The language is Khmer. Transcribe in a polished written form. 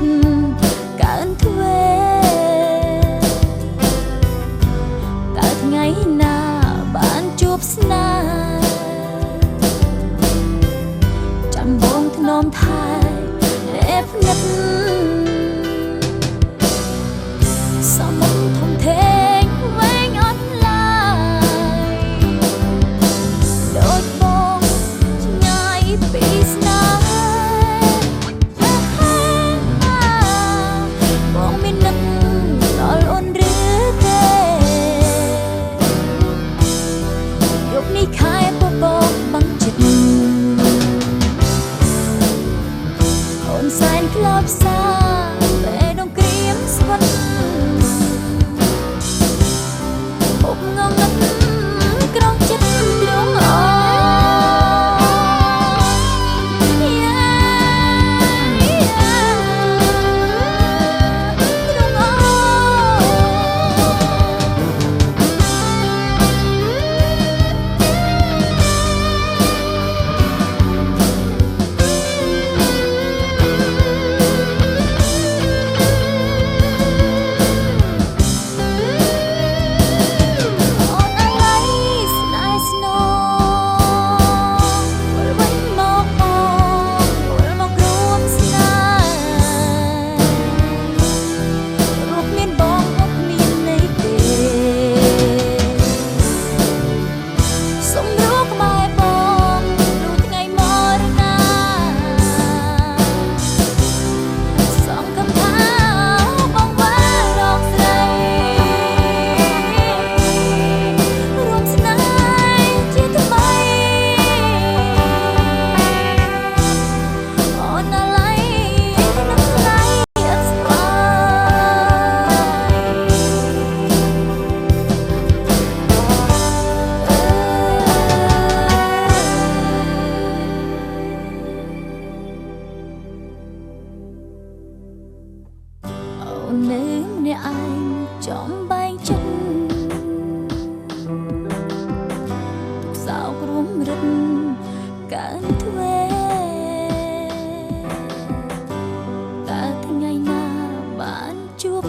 កើនទ្វេតើថ្ងៃណាបានជួបស្នេហ៍ចាំបងធ្នមថែអេបនិតសមធំធេងវែងអត់ឡើយដូចបងឆ្ងាយពីស្នេហ៍បងមាននឹកដល់អូនឬទេយប់នេះខែបបោកបាំងចិត្តអូនសែនក្លាប់សាពេលដងក្រៀមស្វិតហូបងងឹតក្រងចិត្តលងអនៅម្នាក់ឯងចំបែងចិត្តសោករួមរឹតកើនទ្វេតើថ្ងៃណាបានជួប